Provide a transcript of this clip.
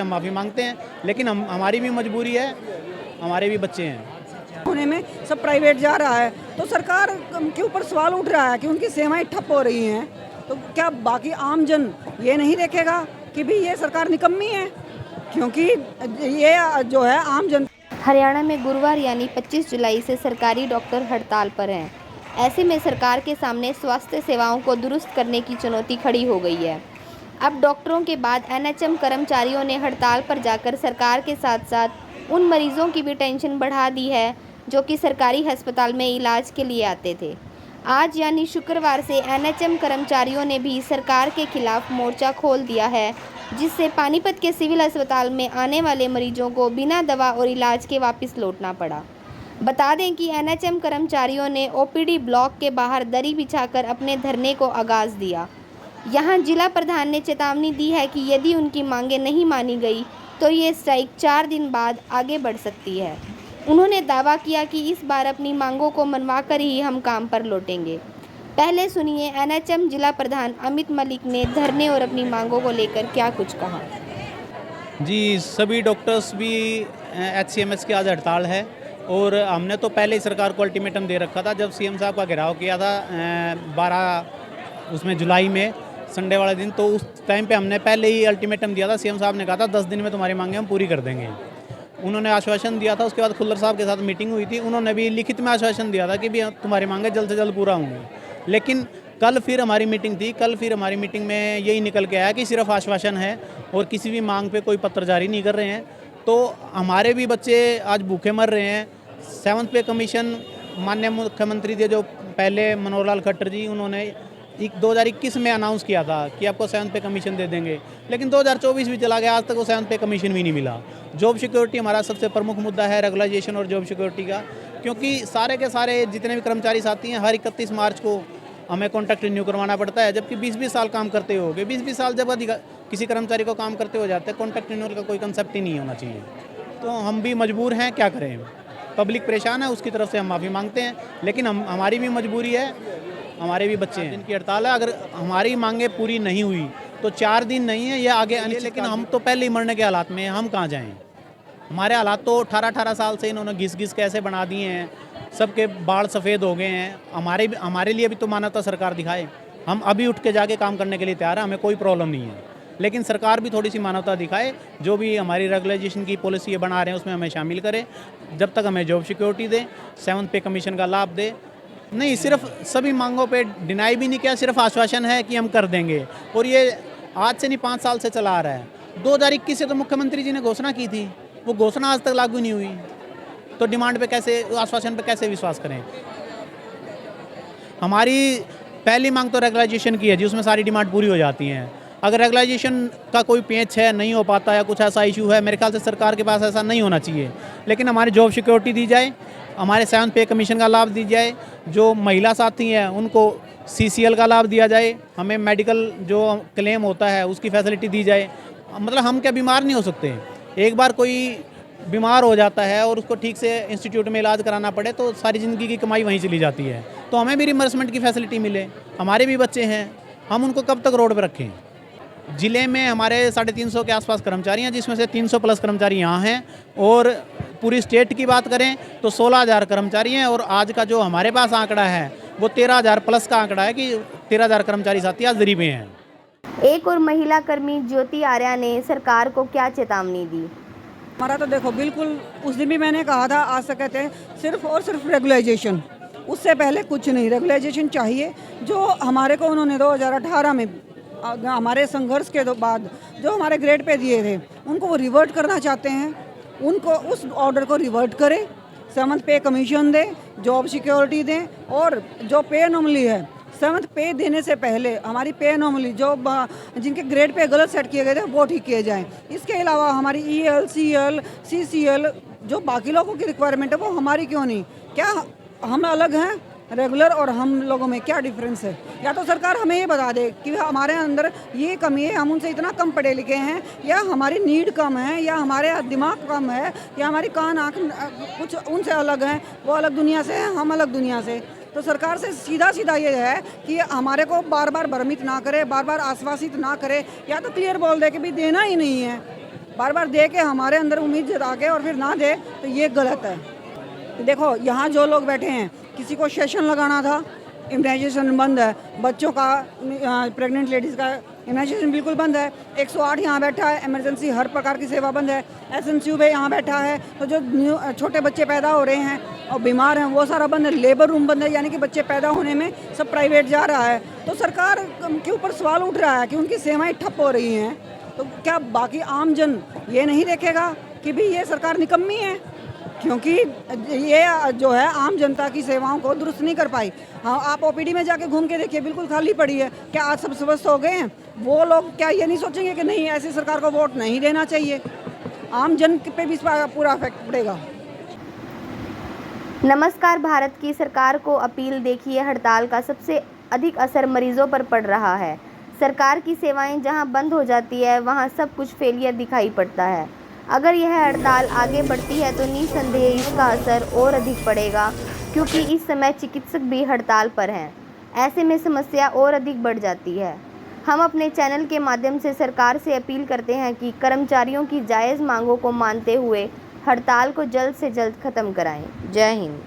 हम माफ़ी मांगते हैं, लेकिन हमारी भी मजबूरी है, हमारे भी बच्चे हैं। होने में सब प्राइवेट जा रहा है तो सरकार के ऊपर सवाल उठ रहा है कि उनकी सेवाएं ठप हो रही हैं। तो क्या बाकी आम जन ये नहीं देखेगा कि भी ये सरकार निकम्मी है? क्योंकि ये जो है आम जन। हरियाणा में गुरुवार यानी 25 जुलाई से सरकारी डॉक्टर हड़ताल पर हैं। ऐसे में सरकार के सामने स्वास्थ्य सेवाओं को दुरुस्त करने की चुनौती खड़ी हो गई है। अब डॉक्टरों के बाद एनएचएम कर्मचारियों ने हड़ताल पर जाकर सरकार के साथ साथ उन मरीजों की भी टेंशन बढ़ा दी है जो कि सरकारी अस्पताल में इलाज के लिए आते थे। आज यानी शुक्रवार से एनएचएम कर्मचारियों ने भी सरकार के खिलाफ मोर्चा खोल दिया है, जिससे पानीपत के सिविल अस्पताल में आने वाले मरीजों को बिना दवा और इलाज के वापस लौटना पड़ा। बता दें कि एनएचएम कर्मचारियों ने ओपीडी ब्लॉक के बाहर दरी बिछाकर अपने धरने को आगाज दिया। यहां जिला प्रधान ने चेतावनी दी है कि यदि उनकी मांगें नहीं मानी गई तो ये स्ट्राइक 4 दिन बाद आगे बढ़ सकती है। उन्होंने दावा किया कि इस बार अपनी मांगों को मनवाकर ही हम काम पर लौटेंगे। पहले सुनिए एनएचएम जिला प्रधान अमित मलिक ने धरने और अपनी मांगों को लेकर क्या कुछ कहा। जी, सभी डॉक्टर्स भी एचसीएमएस की आज हड़ताल है और हमने तो पहले ही सरकार को अल्टीमेटम दे रखा था। जब सीएम साहब का घेराव किया था 12 उसमें जुलाई में संडे वाले दिन, तो उस टाइम पे हमने पहले ही अल्टीमेटम दिया था। सीएम साहब ने कहा था 10 दिन में तुम्हारी मांगें हम पूरी कर देंगे। उन्होंने आश्वासन दिया था। उसके बाद खुल्लर साहब के साथ मीटिंग हुई थी, उन्होंने भी लिखित में आश्वासन दिया था कि भी तुम्हारी मांगें जल्द से जल्द पूरा होंगी। लेकिन कल फिर हमारी मीटिंग थी। कल फिर हमारी मीटिंग में यही निकल के आया कि सिर्फ आश्वासन है और किसी भी मांग पे कोई पत्र जारी नहीं कर रहे हैं। तो हमारे भी बच्चे आज भूखे मर रहे हैं। 7th पे कमीशन माननीय मुख्यमंत्री थे जो पहले मनोहर लाल खट्टर जी, उन्होंने 2021 में अनाउंस किया था कि आपको 7th पे कमीशन दे देंगे, लेकिन 2024 भी चला गया, आज तक वो 7th पे कमीशन भी नहीं मिला। जॉब सिक्योरिटी हमारा सबसे प्रमुख मुद्दा है, रेगुलाइजेशन और जॉब सिक्योरिटी का, क्योंकि सारे के सारे जितने भी कर्मचारी साथी हैं हर 31 मार्च को हमें कॉन्ट्रैक्ट रिन्यू करवाना पड़ता है, जबकि 20-20 साल काम करते हो गए। 20-20 साल जब किसी कर्मचारी को काम करते हो जाते हैं, कॉन्ट्रैक्ट रिन्यूअल का कोई कंसेप्ट ही नहीं होना चाहिए। तो हम भी मजबूर हैं, क्या करें, पब्लिक परेशान है, उसकी तरफ से हम माफ़ी मांगते हैं, लेकिन हमारी भी मजबूरी है, हमारे भी बच्चे हैं जिनकी हड़ताल है। अगर हमारी मांगें पूरी नहीं हुई तो 4 दिन नहीं है, ये आगे लेकिन हम तो पहले ही मरने के हालात में हैं, हम कहाँ जाएँ। हमारे हालात तो 18-18 साल से इन्होंने घिस के ऐसे बना दिए हैं, सबके बाल सफ़ेद हो गए हैं। हमारे लिए भी तो मानवता सरकार दिखाए। हम अभी उठ के जाके काम करने के लिए तैयार हैं, हमें कोई प्रॉब्लम नहीं है, लेकिन सरकार भी थोड़ी सी मानवता दिखाए। जो भी हमारी रेगुलाइजेशन की पॉलिसी ये बना रहे हैं उसमें हमें शामिल करें, जब तक हमें जॉब सिक्योरिटी दे, 7th पे कमीशन का लाभ दे। नहीं, सिर्फ सभी मांगों पे डिनाई भी नहीं किया, सिर्फ आश्वासन है कि हम कर देंगे, और ये आज से नहीं 5 साल से चला आ रहा है। 2021 से तो मुख्यमंत्री जी ने घोषणा की थी, वो घोषणा आज तक लागू नहीं हुई, तो डिमांड पे कैसे, आश्वासन पे कैसे विश्वास करें। हमारी पहली मांग तो रेगुलाइजेशन की है जी, उसमें सारी डिमांड पूरी हो जाती हैं। अगर रेगुलाइजेशन का कोई पेच है, नहीं हो पाता है, कुछ ऐसा इशू है, मेरे ख्याल से सरकार के पास ऐसा नहीं होना चाहिए, लेकिन हमारी जॉब सिक्योरिटी दी जाए, हमारे 7th पे कमीशन का लाभ दी जाए, जो महिला साथी हैं उनको CCL का लाभ दिया जाए, हमें मेडिकल जो क्लेम होता है उसकी फैसिलिटी दी जाए। मतलब हम क्या बीमार नहीं हो सकते? एक बार कोई बीमार हो जाता है और उसको ठीक से इंस्टीट्यूट में इलाज कराना पड़े तो सारी ज़िंदगी की कमाई वहीं चली जाती है। तो हमें भी रिमबर्समेंट की फैसिलिटी मिले, हमारे भी बच्चे हैं, हम उनको कब तक रोड पर रखें। ज़िले में हमारे 350 के आसपास कर्मचारी हैं, जिसमें से 300 प्लस कर्मचारी यहाँ हैं, और पूरी स्टेट की बात करें तो 16,000 कर्मचारी हैं, और आज का जो हमारे पास आंकड़ा है वो 13,000 प्लस का आंकड़ा है कि 13,000 कर्मचारी साथी आज दरी पे हैं। एक और महिला कर्मी ज्योति आर्या ने सरकार को क्या चेतावनी दी। हमारा तो देखो बिल्कुल, उस दिन भी मैंने कहा था, आज से कहते हैं सिर्फ और सिर्फ रेगुलाइजेशन, उससे पहले कुछ नहीं। रेगुलाइजेशन चाहिए, जो हमारे को उन्होंने 2018 में हमारे संघर्ष के बाद जो हमारे ग्रेड पे दिए थे उनको वो रिवर्ट करना चाहते हैं। उनको उस ऑर्डर को रिवर्ट करें, 7th पे कमीशन दें, जॉब सिक्योरिटी दें, और जो पे अनोमली है 7th पे देने से पहले हमारी पे अनोमली जो जिनके ग्रेड पे गलत सेट किए गए थे वो ठीक किए जाएं। इसके अलावा हमारी EL, CL, CCL जो बाकी लोगों की रिक्वायरमेंट है वो हमारी क्यों नहीं? क्या हम अलग हैं? रेगुलर और हम लोगों में क्या डिफरेंस है? या तो सरकार हमें ये बता दे कि हमारे अंदर ये कमी है, हम उनसे इतना कम पढ़े लिखे हैं, या हमारी नीड कम है, या हमारे दिमाग कम है, या हमारी कान आँख कुछ उनसे अलग हैं, वो अलग दुनिया से हैं, हम अलग दुनिया से। तो सरकार से सीधा सीधा ये है कि हमारे को बार बार भ्रमित ना करे, बार बार आश्वासित ना करे, या तो क्लियर बोल दे कि भी देना ही नहीं है। बार बार दे के हमारे अंदर उम्मीद जता के और फिर ना दे तो ये गलत है। देखो यहाँ जो लोग बैठे हैं, किसी को सेशन लगाना था, इम्यूनाइजेशन बंद है, बच्चों का प्रेग्नेंट लेडीज़ का इम्यूनाइजेशन बिल्कुल बंद है। 108 यहाँ बैठा है, इमरजेंसी हर प्रकार की सेवा बंद है। एसएनसीयू भी यहाँ बैठा है, तो जो छोटे बच्चे पैदा हो रहे हैं और बीमार हैं वो सारा बंद है। लेबर रूम बंद है, यानी कि बच्चे पैदा होने में सब प्राइवेट जा रहा है। तो सरकार के ऊपर सवाल उठ रहा है कि उनकी सेवाएँ ठप हो रही हैं। तो क्या बाकी आम जन ये नहीं देखेगा कि भी ये सरकार निकम्मी है, क्योंकि ये जो है आम जनता की सेवाओं को दुरुस्त नहीं कर पाई। हाँ, आप ओपीडी में जाके घूम के देखिए, बिल्कुल खाली पड़ी है। क्या आज सब स्वस्थ हो गए हैं? वो लोग क्या ये नहीं सोचेंगे कि नहीं, ऐसी सरकार को वोट नहीं देना चाहिए? आम जन पे भी इसका पूरा इफेक्ट पड़ेगा। नमस्कार भारत की सरकार को अपील। देखिए, हड़ताल का सबसे अधिक असर मरीजों पर पड़ रहा है। सरकार की सेवाएं जहां बंद हो जाती है वहां सब कुछ फेलियर दिखाई पड़ता है। अगर यह हड़ताल आगे बढ़ती है तो निसंदेह इसका असर और अधिक पड़ेगा, क्योंकि इस समय चिकित्सक भी हड़ताल पर हैं। ऐसे में समस्या और अधिक बढ़ जाती है। हम अपने चैनल के माध्यम से सरकार से अपील करते हैं कि कर्मचारियों की जायज़ मांगों को मानते हुए हड़ताल को जल्द से जल्द ख़त्म कराएं। जय हिंद।